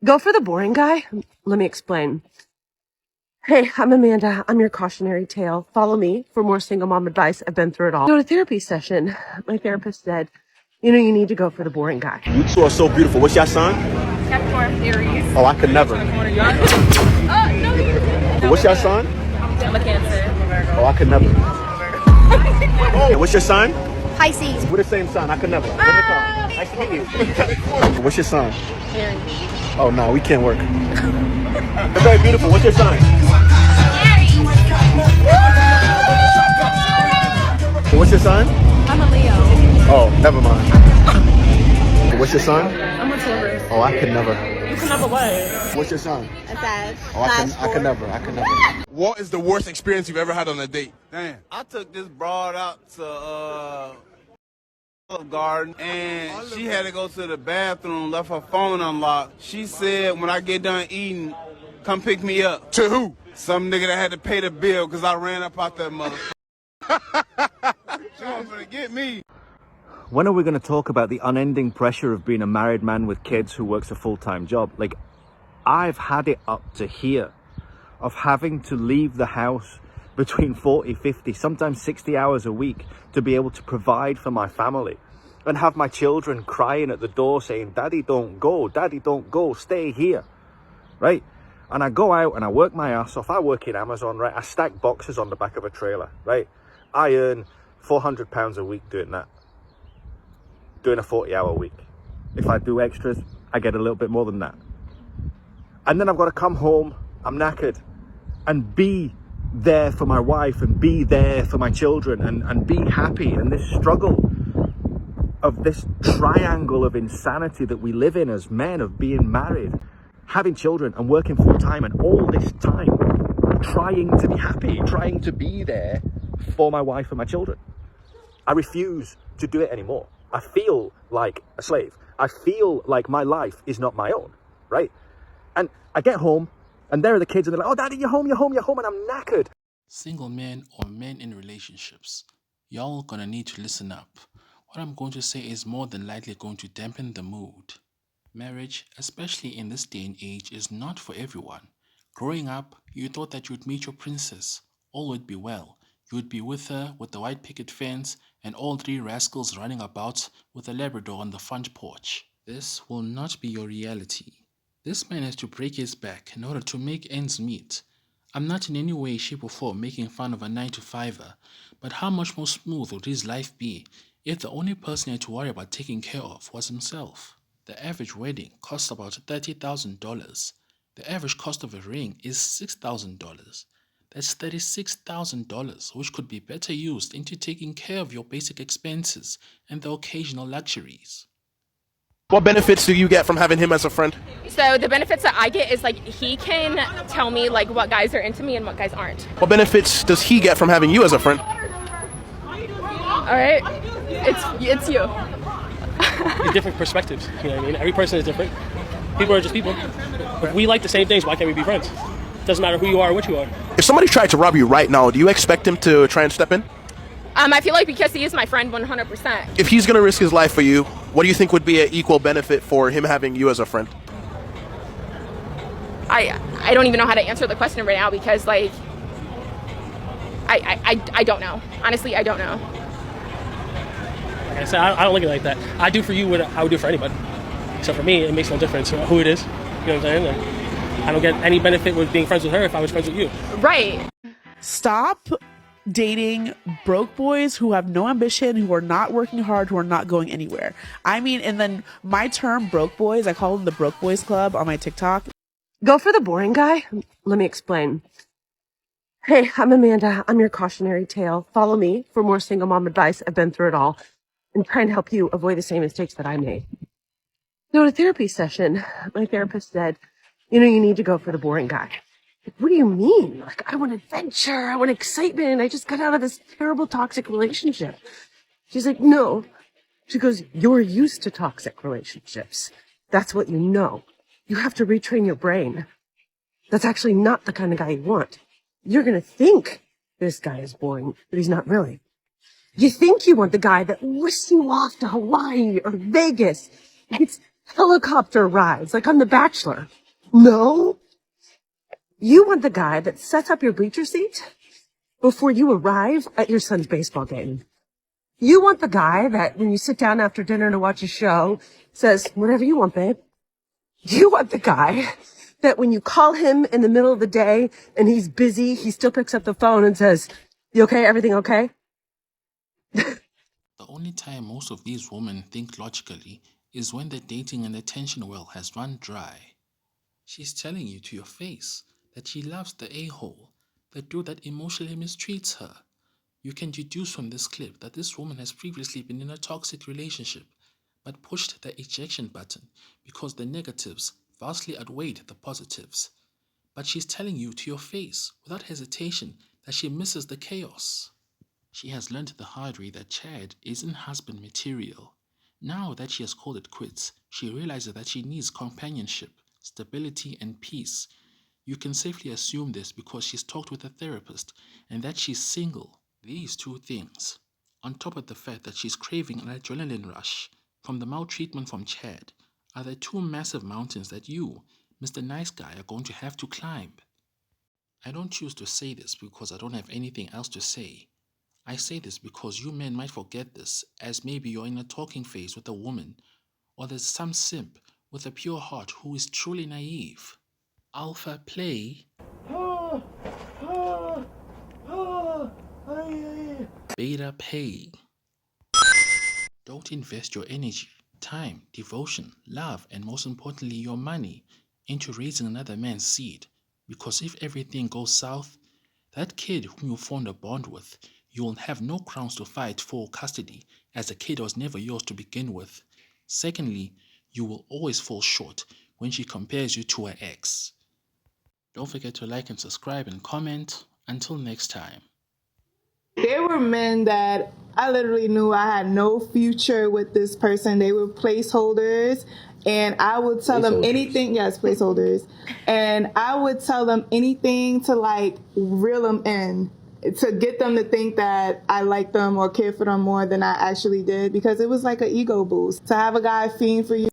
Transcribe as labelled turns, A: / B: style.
A: Go for the boring guy? Let me explain. Hey, I'm Amanda. I'm your cautionary tale. Follow me for more single mom advice. I've been through it all. Go to therapy session. My therapist said, you need to go for the boring guy.
B: You two are so beautiful. What's your sign?
C: Capricorn theories.
B: Oh, I could never.
C: No,
B: What's your sign?
C: I'm a Cancer.
B: Oh, I could never. Oh, what's your sign?
D: Pisces.
B: We're the same sign. I could never. Nice to meet you. What's your sign?
C: Aries.
B: Oh, no, we can't work. You're very beautiful. What's your sign?
C: Aries.
B: What's your sign?
C: I'm a Leo.
B: Oh, never mind. What's your sign?
C: I'm a Taurus.
B: Oh, I could never.
C: You can have a what?
B: What's your sign?
D: A Sag.
B: Oh, I could never. I could never.
E: What is the worst experience you've ever had on a date?
F: Damn. I took this broad out to Olive Garden, and she had to go to the bathroom, left her phone unlocked. She said, when I get done eating, come pick me up.
E: To who?
F: Some nigga that had to pay the bill because I ran up out that motherfucker. She was gonna get me.
G: When are we going to talk about the unending pressure of being a married man with kids who works a full-time job? Like, I've had it up to here of having to leave the house between 40, 50, sometimes 60 hours a week to be able to provide for my family, and have my children crying at the door saying, Daddy, don't go, stay here, right? And I go out and I work my ass off. I work in Amazon, right? I stack boxes on the back of a trailer, right? I earn £400 a week doing that, doing a 40-hour week. If I do extras, I get a little bit more than that. And then I've got to come home, I'm knackered, and be there for my wife and be there for my children and be happy. And this struggle of this triangle of insanity that we live in as men, of being married, having children and working full time, and all this time trying to be happy, trying to be there for my wife and my children. I refuse to do it anymore. I feel like a slave. I feel like my life is not my own, right? And I get home and there are the kids and they're like, oh, Daddy, you're home, and I'm knackered.
H: Single men or men in relationships, y'all gonna need to listen up. What I'm going to say is more than likely going to dampen the mood. Marriage, especially in this day and age, is not for everyone. Growing up, you thought that you'd meet your princess, all would be well. You would be with her with the white picket fence and all three rascals running about with a Labrador on the front porch. This will not be your reality. This man has to break his back in order to make ends meet. I'm not in any way, shape or form making fun of a 9-to-5er, but how much more smooth would his life be if the only person he had to worry about taking care of was himself? The average wedding costs about $30,000. The average cost of a ring is $6,000. That's $36,000, which could be better used into taking care of your basic expenses and the occasional luxuries.
E: What benefits do you get from having him as a friend?
C: So the benefits that I get is like he can tell me like what guys are into me and what guys aren't.
E: What benefits does he get from having you as a friend?
C: All right, it's you.
I: Different perspectives, you know what I mean? Every person is different. People are just people. If we like the same things, why can't we be friends? Doesn't matter who you are or what you are.
E: If somebody tried to rob you right now, do you expect him to try and step in?
C: I feel like because he is my friend 100%.
E: If he's going to risk his life for you, what do you think would be an equal benefit for him having you as a friend?
C: I don't even know how to answer the question right now because like I don't know. Honestly, I don't know.
I: Like I said, I don't look at it like that. I do for you what I would do for anybody. So for me, it makes no difference who it is. You know what I'm saying? Like, I don't get any benefit with being friends with her if I was friends with you.
C: Right.
J: Stop dating broke boys who have no ambition, who are not working hard, who are not going anywhere. I mean, and then my term broke boys, I call them the broke boys club on my TikTok.
A: Go for the boring guy? Let me explain. Hey, I'm Amanda. I'm your cautionary tale. Follow me for more single mom advice. I've been through it all and trying to help you avoid the same mistakes that I made. Go to therapy session. My therapist said, you need to go for the boring guy. Like, what do you mean? Like, I want adventure. I want excitement. I just got out of this terrible toxic relationship. She's like, no. She goes, you're used to toxic relationships. That's what you know. You have to retrain your brain. That's actually not the kind of guy you want. You're going to think this guy is boring, but he's not really. You think you want the guy that whisks you off to Hawaii or Vegas. It's helicopter rides like on The Bachelor. No. You want the guy that sets up your bleacher seat before you arrive at your son's baseball game. You want the guy that when you sit down after dinner to watch a show says, whatever you want, babe. You want the guy that when you call him in the middle of the day and he's busy, he still picks up the phone and says, you okay? Everything okay?
H: The only time most of these women think logically is when the dating and attention well has run dry. She's telling you to your face that she loves the a-hole, the dude that emotionally mistreats her. You can deduce from this clip that this woman has previously been in a toxic relationship, but pushed the ejection button because the negatives vastly outweighed the positives. But she's telling you to your face, without hesitation, that she misses the chaos. She has learned the hard way that Chad isn't husband material. Now that she has called it quits, she realizes that she needs companionship, stability, and peace. You can safely assume this because she's talked with a therapist and that she's single. These two things, on top of the fact that she's craving an adrenaline rush from the maltreatment from Chad, are the two massive mountains that you, Mr. Nice Guy, are going to have to climb. I don't choose to say this because I don't have anything else to say. I say this because you men might forget this, as maybe you're in a talking phase with a woman, or there's some simp with a pure heart who is truly naive. Alpha play, beta pay. Don't invest your energy, time, devotion, love, and most importantly your money into raising another man's seed, because if everything goes south, that kid whom you formed a bond with, you will have no grounds to fight for custody, as the kid was never yours to begin with. Secondly, you will always fall short when she compares you to her ex. Don't forget to like and subscribe and comment. Until next time.
D: There were men that I literally knew I had no future with this person. They were placeholders, and I would tell them anything. Yes, placeholders. And I would tell them anything to like reel them in, to get them to think that I liked them or cared for them more than I actually did, because it was like an ego boost to have a guy fiend for you.